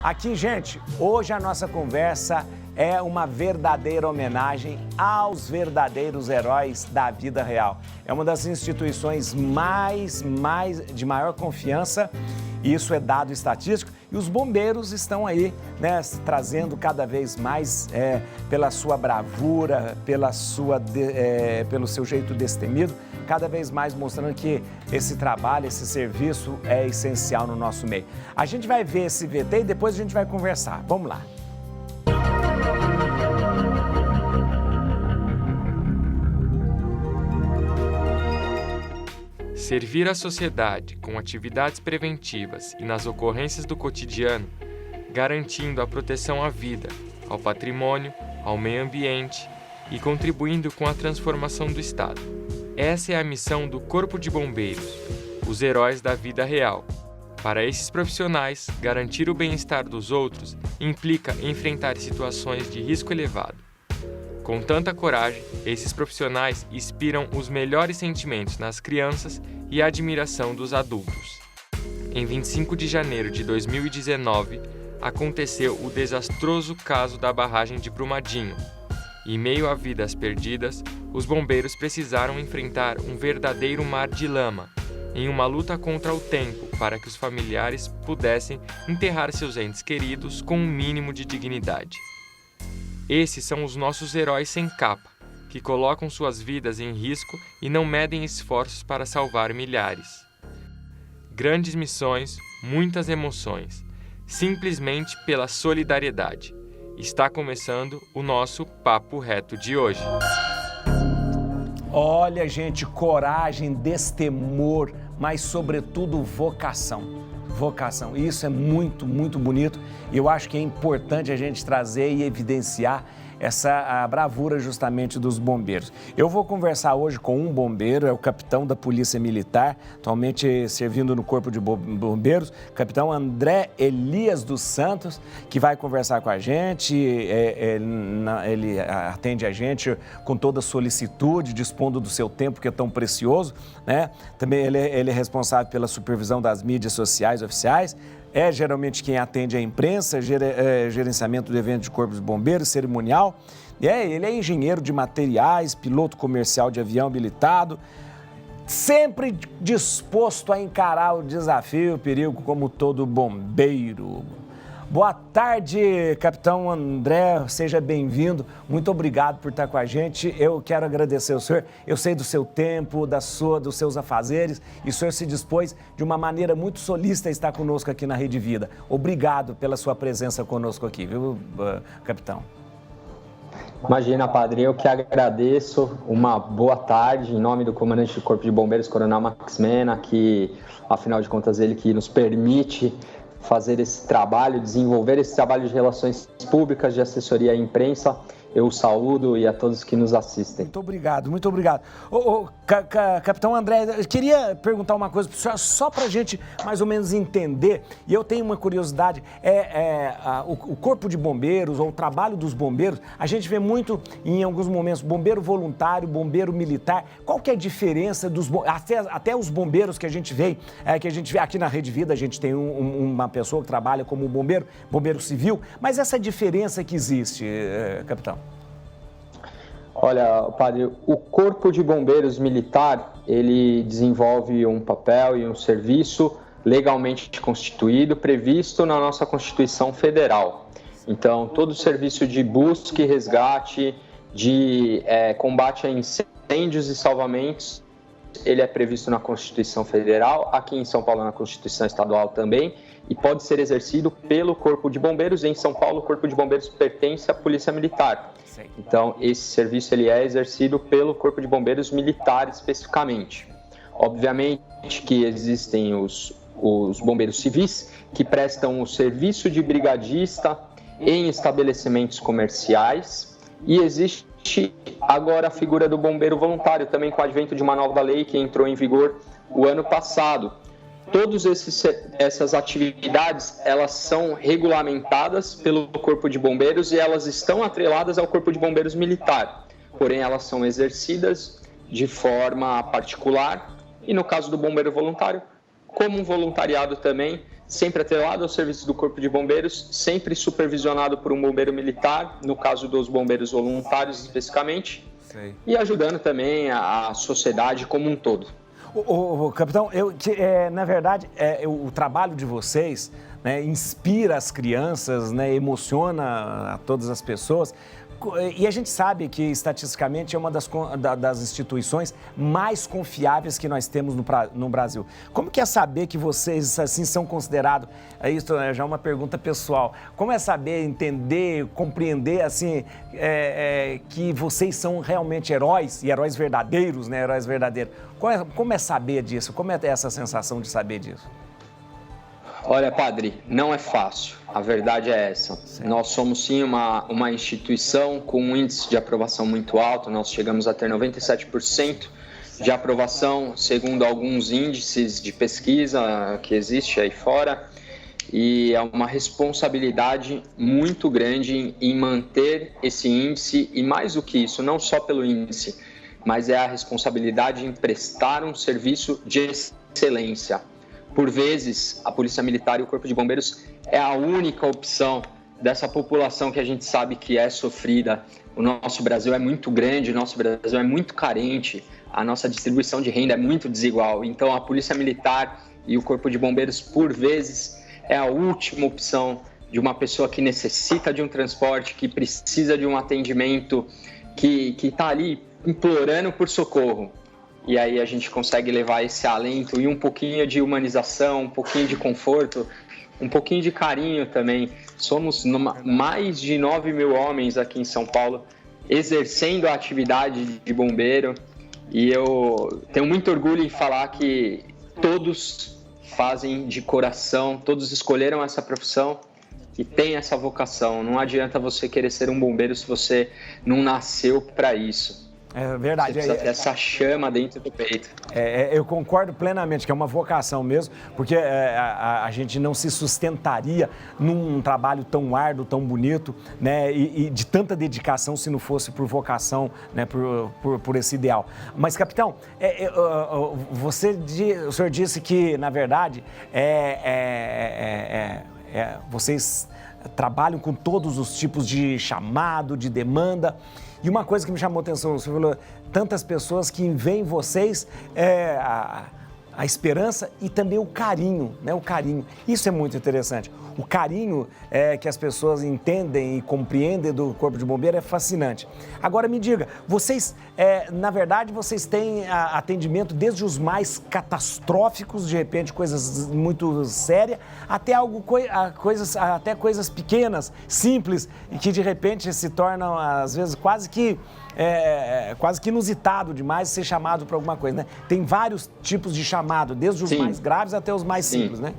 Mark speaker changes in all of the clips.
Speaker 1: Aqui, gente, hoje a nossa conversa é uma verdadeira homenagem aos verdadeiros heróis da vida real. É uma das instituições de maior confiança, e isso é dado estatístico, e os bombeiros estão aí, né, trazendo cada vez mais, pela sua bravura, pelo seu jeito destemido, cada vez mais mostrando que esse trabalho, esse serviço é essencial no nosso meio. A gente vai ver esse VT e depois a gente vai conversar. Vamos lá.
Speaker 2: Servir a sociedade com atividades preventivas e nas ocorrências do cotidiano, garantindo a proteção à vida, ao patrimônio, ao meio ambiente e contribuindo com a transformação do Estado. Essa é a missão do Corpo de Bombeiros, os heróis da vida real. Para esses profissionais, garantir o bem-estar dos outros implica enfrentar situações de risco elevado. Com tanta coragem, esses profissionais inspiram os melhores sentimentos nas crianças e a admiração dos adultos. Em 25 de janeiro de 2019, aconteceu o desastroso caso da barragem de Brumadinho. Em meio a vidas perdidas, os bombeiros precisaram enfrentar um verdadeiro mar de lama, em uma luta contra o tempo para que os familiares pudessem enterrar seus entes queridos com um mínimo de dignidade. Esses são os nossos heróis sem capa, que colocam suas vidas em risco e não medem esforços para salvar milhares. Grandes missões, muitas emoções, simplesmente pela solidariedade. Está começando o nosso Papo Reto de hoje.
Speaker 1: Olha, gente, coragem, destemor, mas sobretudo vocação. Vocação. Isso é muito, muito bonito e eu acho que é importante a gente trazer e evidenciar a bravura justamente dos bombeiros. Eu vou conversar hoje com um bombeiro, é o capitão da Polícia Militar, atualmente servindo no Corpo de Bombeiros, capitão André Elias dos Santos, que vai conversar com a gente. Ele atende a gente com toda solicitude, dispondo do seu tempo que é tão precioso, né? Também ele é responsável pela supervisão das mídias sociais oficiais, é geralmente quem atende a imprensa, gerenciamento do evento de Corpo de Bombeiros, cerimonial. Ele é engenheiro de materiais, piloto comercial de avião habilitado, sempre disposto a encarar o desafio, o perigo, como todo bombeiro. Boa tarde, capitão André, seja bem-vindo. Muito obrigado por estar com a gente. Eu quero agradecer ao senhor. Eu sei do seu tempo, dos seus afazeres, e o senhor se dispôs de uma maneira muito solícita a estar conosco aqui na Rede Vida. Obrigado pela sua presença conosco aqui, viu, capitão?
Speaker 3: Imagina, padre, eu que agradeço. Uma boa tarde em nome do comandante do Corpo de Bombeiros, Coronel Max Mena, que, afinal de contas, ele que nos permite fazer esse trabalho, desenvolver esse trabalho de relações públicas, de assessoria à imprensa. Eu saúdo e a todos que nos assistem.
Speaker 1: Muito obrigado, muito obrigado. Capitão André, eu queria perguntar uma coisa para o senhor, só para a gente mais ou menos entender, e eu tenho uma curiosidade, o Corpo de Bombeiros, ou o trabalho dos bombeiros, a gente vê muito, em alguns momentos, bombeiro voluntário, bombeiro militar. Qual que é a diferença dos até os bombeiros que a gente vê aqui na Rede Vida, a gente tem uma pessoa que trabalha como bombeiro civil, mas essa diferença que existe, capitão?
Speaker 3: Olha, padre, o Corpo de Bombeiros Militar, ele desenvolve um papel e um serviço legalmente constituído, previsto na nossa Constituição Federal. Então, todo o serviço de busca e resgate, de combate a incêndios e salvamentos, ele é previsto na Constituição Federal, aqui em São Paulo na Constituição Estadual também, e pode ser exercido pelo Corpo de Bombeiros. Em São Paulo, o Corpo de Bombeiros pertence à Polícia Militar. Então, esse serviço ele é exercido pelo Corpo de Bombeiros Militar especificamente. Obviamente que existem os bombeiros civis, que prestam o serviço de brigadista em estabelecimentos comerciais, e existe agora a figura do bombeiro voluntário, também com o advento de uma nova lei que entrou em vigor o ano passado. Todas essas atividades, elas são regulamentadas pelo Corpo de Bombeiros e elas estão atreladas ao Corpo de Bombeiros Militar. Porém, elas são exercidas de forma particular e, no caso do bombeiro voluntário, como um voluntariado também, sempre atrelado ao serviço do Corpo de Bombeiros, sempre supervisionado por um bombeiro militar, no caso dos bombeiros voluntários especificamente, e ajudando também a sociedade como um todo.
Speaker 1: Capitão, na verdade, o trabalho de vocês, né, inspira as crianças, né, emociona a todas as pessoas. E a gente sabe que, estatisticamente, é uma das instituições mais confiáveis que nós temos no Brasil. Como que é saber que vocês, assim, são considerados... Isso já é uma pergunta pessoal. Como é saber, entender, compreender, assim, que vocês são realmente heróis, e heróis verdadeiros, né? Heróis verdadeiros. Como é saber disso? Como é ter essa sensação de saber disso?
Speaker 3: Olha, padre, não é fácil. A verdade é essa. Sim. Nós somos, sim, uma instituição com um índice de aprovação muito alto. Nós chegamos a ter 97% de aprovação, segundo alguns índices de pesquisa que existe aí fora. E é uma responsabilidade muito grande em manter esse índice. E mais do que isso, não só pelo índice, mas é a responsabilidade em prestar um serviço de excelência. Por vezes, a Polícia Militar e o Corpo de Bombeiros é a única opção dessa população que a gente sabe que é sofrida. O nosso Brasil é muito grande, o nosso Brasil é muito carente, a nossa distribuição de renda é muito desigual. Então, a Polícia Militar e o Corpo de Bombeiros, por vezes, é a última opção de uma pessoa que necessita de um transporte, que precisa de um atendimento, que está ali implorando por socorro. E aí a gente consegue levar esse alento e um pouquinho de humanização, um pouquinho de conforto, um pouquinho de carinho também. Somos mais de 9 mil homens aqui em São Paulo exercendo a atividade de bombeiro. E eu tenho muito orgulho em falar que todos fazem de coração, todos escolheram essa profissão e têm essa vocação. Não adianta você querer ser um bombeiro se você não nasceu para isso.
Speaker 1: É verdade.
Speaker 3: Você precisa ter essa chama dentro do peito.
Speaker 1: Eu concordo plenamente que é uma vocação mesmo, porque a gente não se sustentaria num trabalho tão árduo, tão bonito, né, e de tanta dedicação se não fosse por vocação, né, por esse ideal. Mas, capitão, o senhor disse que, na verdade, vocês trabalham com todos os tipos de chamado, de demanda. E uma coisa que me chamou a atenção, você falou, tantas pessoas que veem em vocês a esperança e também o carinho, né? O carinho. Isso é muito interessante. O carinho que as pessoas entendem e compreendem do Corpo de Bombeiro é fascinante. Agora me diga, vocês, na verdade, vocês têm atendimento desde os mais catastróficos, de repente coisas muito sérias, até coisas pequenas, simples, e que de repente se tornam, às vezes, quase que inusitado demais ser chamado para alguma coisa, né? Tem vários tipos de chamado, desde os mais graves até os mais simples, né?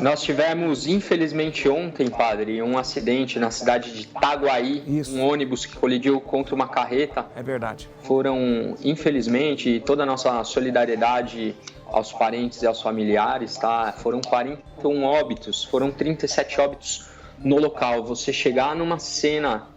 Speaker 3: Nós tivemos, infelizmente, ontem, padre, um acidente na cidade de Itaguaí. Isso. Um ônibus que colidiu contra uma carreta.
Speaker 1: É verdade.
Speaker 3: Foram, infelizmente, toda a nossa solidariedade aos parentes e aos familiares, tá? Foram 41 óbitos, foram 37 óbitos no local. Você chegar numa cena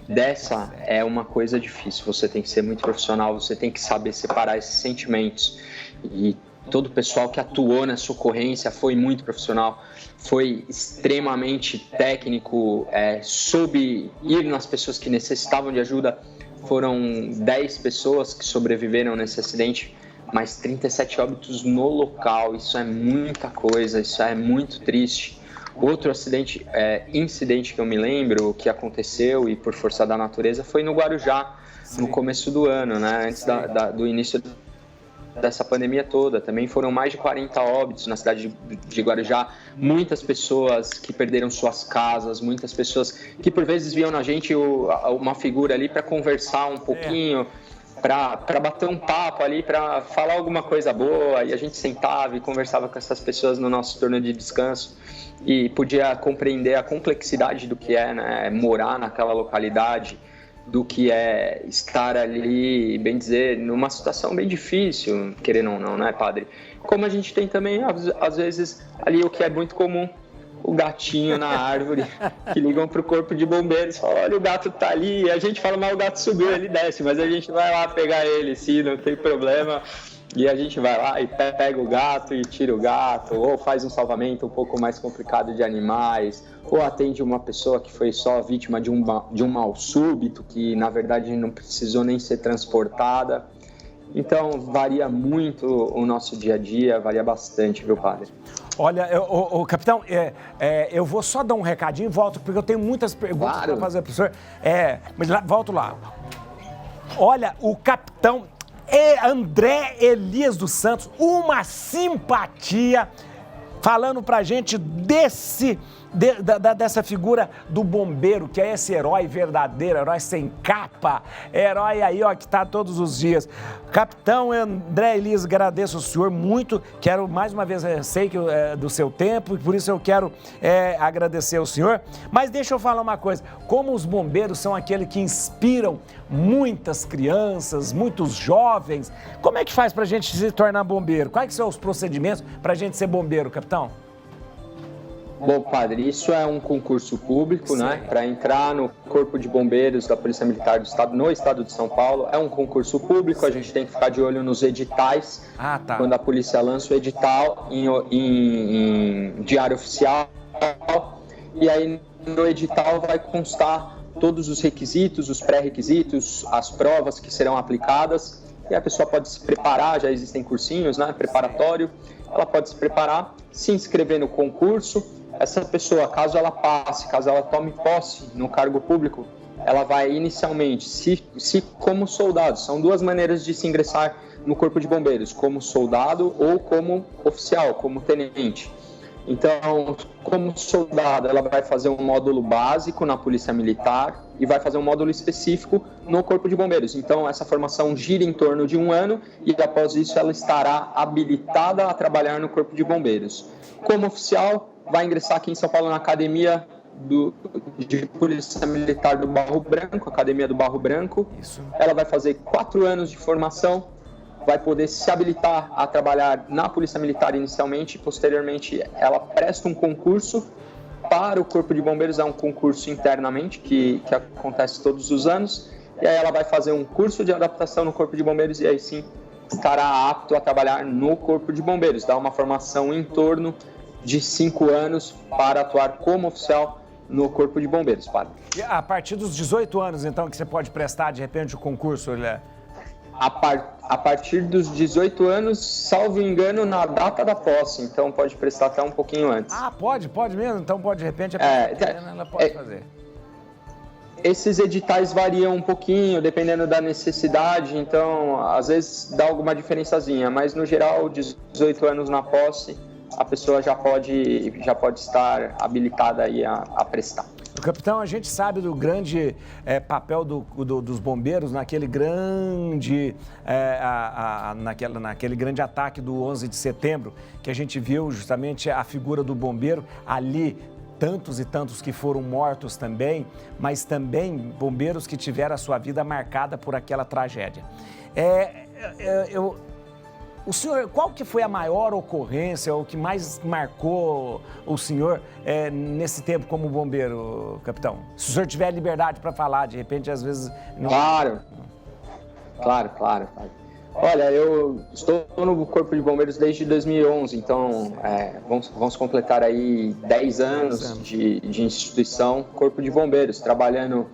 Speaker 3: dessa é uma coisa difícil. Você tem que ser muito profissional, você tem que saber separar esses sentimentos. E todo o pessoal que atuou nessa ocorrência foi muito profissional, foi extremamente técnico, soube ir nas pessoas que necessitavam de ajuda. Foram 10 pessoas que sobreviveram nesse acidente, mas 37 óbitos no local. Isso é muita coisa, isso é muito triste. Outro incidente que eu me lembro que aconteceu e por força da natureza foi no Guarujá, no começo do ano, né? Antes do início dessa pandemia toda. Também foram mais de 40 óbitos na cidade de Guarujá. Muitas pessoas que perderam suas casas, muitas pessoas que por vezes viam na gente uma figura ali para conversar um pouquinho, para bater um papo ali, para falar alguma coisa boa. E a gente sentava e conversava com essas pessoas no nosso turno de descanso e podia compreender a complexidade do que é, né, morar naquela localidade, do que é estar ali, bem dizer, numa situação bem difícil, querendo ou não, né, padre? Como a gente tem também, às vezes, ali o que é muito comum, o gatinho na árvore, que ligam para o Corpo de Bombeiros, falam, olha, o gato tá ali, e a gente fala, mas o gato subiu, ele desce, mas a gente vai lá pegar ele, sim, não tem problema. E a gente vai lá e pega o gato e tira o gato, ou faz um salvamento um pouco mais complicado de animais, ou atende uma pessoa que foi só vítima de um mal súbito, que na verdade não precisou nem ser transportada. Então, varia muito o nosso dia a dia, varia bastante, viu, padre?
Speaker 1: Olha, capitão, eu vou só dar um recadinho e volto, porque eu tenho muitas perguntas para fazer para o senhor. Mas volto lá. Olha, o capitão André Elias dos Santos, uma simpatia, falando pra gente dessa figura do bombeiro, que é esse herói verdadeiro, herói sem capa, herói aí, ó, que tá todos os dias. Capitão André Elias, agradeço ao senhor muito, quero mais uma vez, sei que do seu tempo, e por isso eu quero agradecer ao senhor, mas deixa eu falar uma coisa, como os bombeiros são aqueles que inspiram muitas crianças, muitos jovens, como é que faz pra gente se tornar bombeiro? Quais são os procedimentos pra gente ser bombeiro, capitão?
Speaker 3: Bom, padre, isso é um concurso público, né? Para entrar no Corpo de Bombeiros da Polícia Militar do Estado, no Estado de São Paulo, é um concurso público, a gente tem que ficar de olho nos editais, quando a polícia lança o edital em diário oficial, e aí no edital vai constar todos os requisitos, os pré-requisitos, as provas que serão aplicadas, e a pessoa pode se preparar, já existem cursinhos, né? Preparatório, ela pode se preparar, se inscrever no concurso. Essa pessoa, caso ela passe, caso ela tome posse no cargo público, ela vai inicialmente, se como soldado, são duas maneiras de se ingressar no Corpo de Bombeiros, como soldado ou como oficial, como tenente. Então, como soldado, ela vai fazer um módulo básico na Polícia Militar e vai fazer um módulo específico no Corpo de Bombeiros. Então, essa formação gira em torno de 1 ano e, após isso, ela estará habilitada a trabalhar no Corpo de Bombeiros. Como oficial, vai ingressar aqui em São Paulo na Academia de Polícia Militar do Barro Branco, Academia do Barro Branco. Isso. Ela vai fazer 4 anos de formação, vai poder se habilitar a trabalhar na Polícia Militar inicialmente, posteriormente ela presta um concurso para o Corpo de Bombeiros, é um concurso internamente que acontece todos os anos, e aí ela vai fazer um curso de adaptação no Corpo de Bombeiros e aí sim estará apto a trabalhar no Corpo de Bombeiros, dá uma formação em torno de 5 anos para atuar como oficial no Corpo de Bombeiros, padre.
Speaker 1: E a partir dos 18 anos, então, que você pode prestar, de repente, o concurso,
Speaker 3: A partir dos 18 anos, salvo engano, na data da posse, então pode prestar até um pouquinho antes.
Speaker 1: Pode mesmo, então pode, de repente, ela pode fazer.
Speaker 3: Esses editais variam um pouquinho, dependendo da necessidade, então, às vezes, dá alguma diferençazinha, mas, no geral, 18 anos na posse, a pessoa já pode estar habilitada aí a prestar.
Speaker 1: Capitão, a gente sabe do grande papel dos bombeiros naquele grande, naquele grande ataque do 11 de setembro, que a gente viu justamente a figura do bombeiro ali, tantos e tantos que foram mortos também, mas também bombeiros que tiveram a sua vida marcada por aquela tragédia. O senhor, qual que foi a maior ocorrência, o que mais marcou o senhor nesse tempo como bombeiro, capitão? Se o senhor tiver liberdade para falar, de repente, às vezes... Não...
Speaker 3: Claro. Olha, eu estou no Corpo de Bombeiros desde 2011, então vamos completar aí 10 anos de instituição, Corpo de Bombeiros, trabalhando...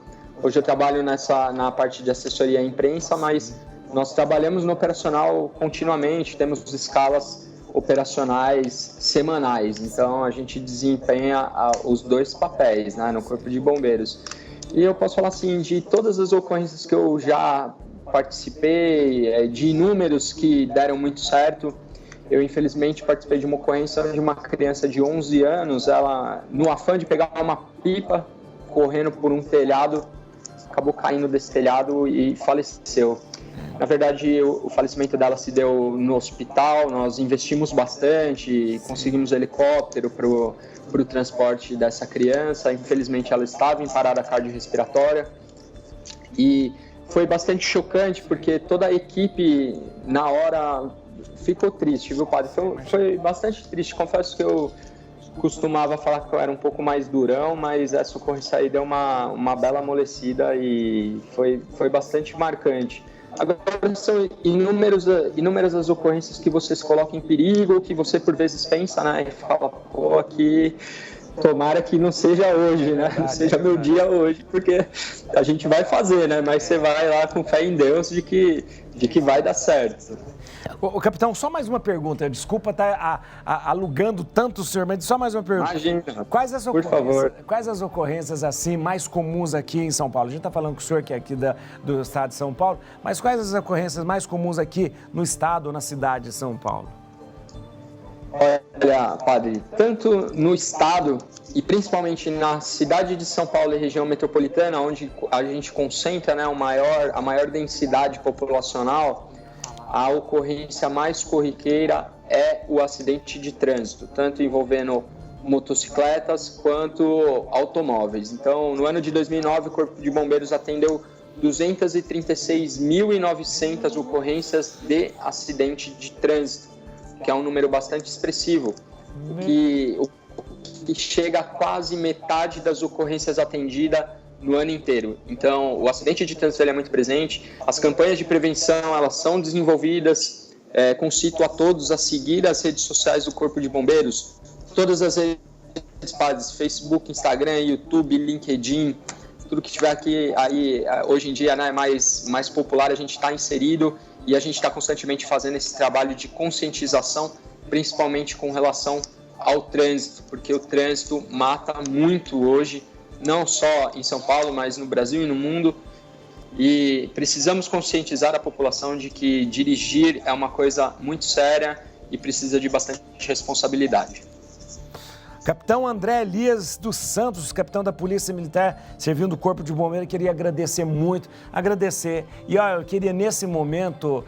Speaker 3: Hoje eu trabalho na parte de assessoria à imprensa, mas... Nós trabalhamos no operacional continuamente, temos escalas operacionais semanais, então a gente desempenha os dois papéis, né, no Corpo de Bombeiros. E eu posso falar assim, de todas as ocorrências que eu já participei, de inúmeros que deram muito certo, eu infelizmente participei de uma ocorrência de uma criança de 11 anos, ela, no afã de pegar uma pipa, correndo por um telhado, acabou caindo desse telhado e faleceu. Na verdade, o falecimento dela se deu no hospital, nós investimos bastante, conseguimos helicóptero para o transporte dessa criança. Infelizmente, ela estava em parada cardiorrespiratória e foi bastante chocante, porque toda a equipe, na hora, ficou triste, viu, padre? Foi bastante triste. Confesso que eu costumava falar que eu era um pouco mais durão, mas essa ocorrência aí deu uma bela amolecida e foi bastante marcante. Agora são inúmeras as ocorrências que você se coloca em perigo, que você por vezes pensa, né, e fala, pô, aqui tomara que não seja hoje, né, não seja meu dia hoje, porque a gente vai fazer, né, mas você vai lá com fé em Deus de que vai dar certo.
Speaker 1: Ô, capitão, só mais uma pergunta. Desculpa estar alugando tanto o senhor, mas só mais uma pergunta.
Speaker 3: Imagina,
Speaker 1: por favor. Quais as ocorrências assim mais comuns aqui em São Paulo? A gente está falando com o senhor que é aqui do estado de São Paulo, mas quais as ocorrências mais comuns aqui no estado ou na cidade de São Paulo?
Speaker 3: Olha, padre, tanto no estado e principalmente na cidade de São Paulo e região metropolitana, onde a gente concentra, né, a maior densidade populacional, a ocorrência mais corriqueira é o acidente de trânsito, tanto envolvendo motocicletas quanto automóveis. Então, no ano de 2009, o Corpo de Bombeiros atendeu 236.900 ocorrências de acidente de trânsito, que é um número bastante expressivo, que chega a quase metade das ocorrências atendidas no ano inteiro. Então, o acidente de trânsito ele é muito presente, as campanhas de prevenção elas são desenvolvidas, concito a todos a seguir as redes sociais do Corpo de Bombeiros, todas as redes, Facebook, Instagram, YouTube, LinkedIn, tudo que tiver aqui aí, hoje em dia, né, mais popular, a gente está inserido e a gente está constantemente fazendo esse trabalho de conscientização, principalmente com relação ao trânsito, porque o trânsito mata muito hoje, não só em São Paulo, mas no Brasil e no mundo, e precisamos conscientizar a população de que dirigir é uma coisa muito séria e precisa de bastante responsabilidade.
Speaker 1: Capitão André Elias dos Santos, capitão da Polícia Militar, servindo o Corpo de Bombeiros, queria agradecer muito, E eu queria nesse momento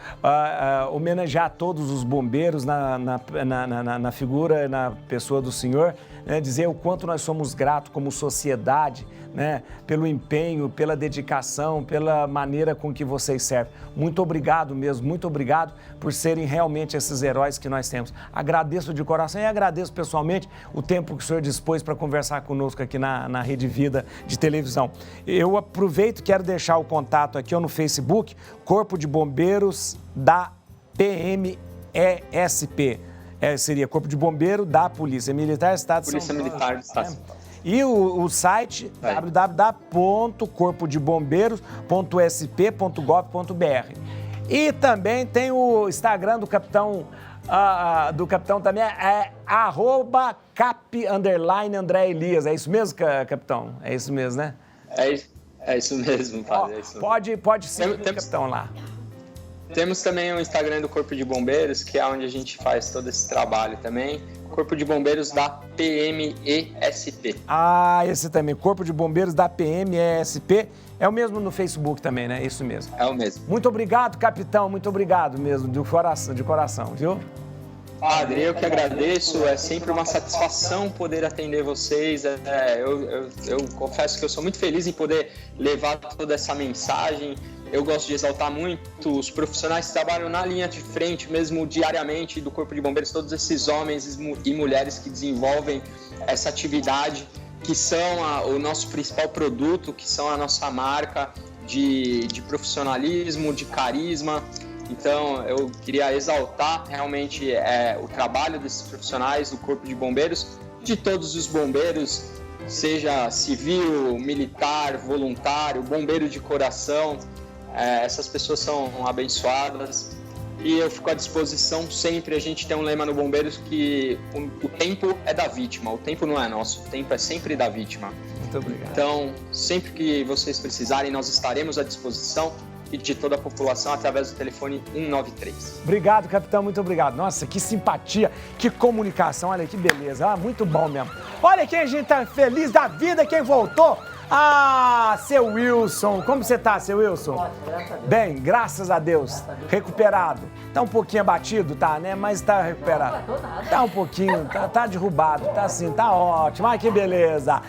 Speaker 1: homenagear todos os bombeiros na figura, na pessoa do senhor, né, dizer o quanto nós somos gratos como sociedade, né, pelo empenho, pela dedicação, pela maneira com que vocês servem. Muito obrigado mesmo, muito obrigado por serem realmente esses heróis que nós temos. Agradeço de coração e agradeço pessoalmente o tempo que o senhor dispôs para conversar conosco aqui na Rede Vida de televisão. Eu aproveito e quero deixar o contato aqui no Facebook, Corpo de Bombeiros da PMESP. Seria Corpo de Bombeiro da Polícia Militar Estado de São Paulo.
Speaker 3: Polícia Militar do Estado de São Paulo.
Speaker 1: E o site www.corpodebombeiros.sp.gov.br. E também tem o Instagram do capitão, também, @cap_André Elias. É isso mesmo, capitão? É isso mesmo, né?
Speaker 3: É isso mesmo, padre. É isso.
Speaker 1: Pode seguir o capitão lá.
Speaker 3: Temos também o Instagram do Corpo de Bombeiros, que é onde a gente faz todo esse trabalho também. Corpo de Bombeiros da PMESP.
Speaker 1: Esse também, Corpo de Bombeiros da PMESP. É o mesmo no Facebook também, né? Isso mesmo.
Speaker 3: É o mesmo.
Speaker 1: Muito obrigado, capitão. Muito obrado mesmo, de coração, viu?
Speaker 3: Padre, eu que agradeço. É sempre uma satisfação poder atender vocês. Eu confesso que eu sou muito feliz em poder levar toda essa mensagem. Eu gosto de exaltar muito os profissionais que trabalham na linha de frente, mesmo diariamente, do Corpo de Bombeiros, todos esses homens e mulheres que desenvolvem essa atividade, que são o nosso principal produto, que são a nossa marca de profissionalismo, de carisma. Então, eu queria exaltar realmente o trabalho desses profissionais do Corpo de Bombeiros, de todos os bombeiros, seja civil, militar, voluntário, bombeiro de coração. Essas pessoas são abençoadas e eu fico à disposição sempre. A gente tem um lema no Bombeiros que o tempo é da vítima, o tempo não é nosso, o tempo é sempre da vítima.
Speaker 1: Muito obrigado.
Speaker 3: Então, sempre que vocês precisarem, nós estaremos à disposição e de toda a população através do telefone 193.
Speaker 1: Obrigado, capitão, muito obrigado. Nossa, que simpatia, que comunicação, olha que beleza, muito bom mesmo. Olha quem a gente tá feliz da vida, quem voltou. Seu Wilson, como você tá, seu Wilson?
Speaker 4: Ótimo, graças a Deus.
Speaker 1: Bem, graças a Deus, recuperado. Tá um pouquinho abatido, tá, né? Mas tá recuperado.
Speaker 4: Não, tô nada.
Speaker 1: Tá um pouquinho, tá derrubado, tá assim, tá ótimo. Ai, que beleza.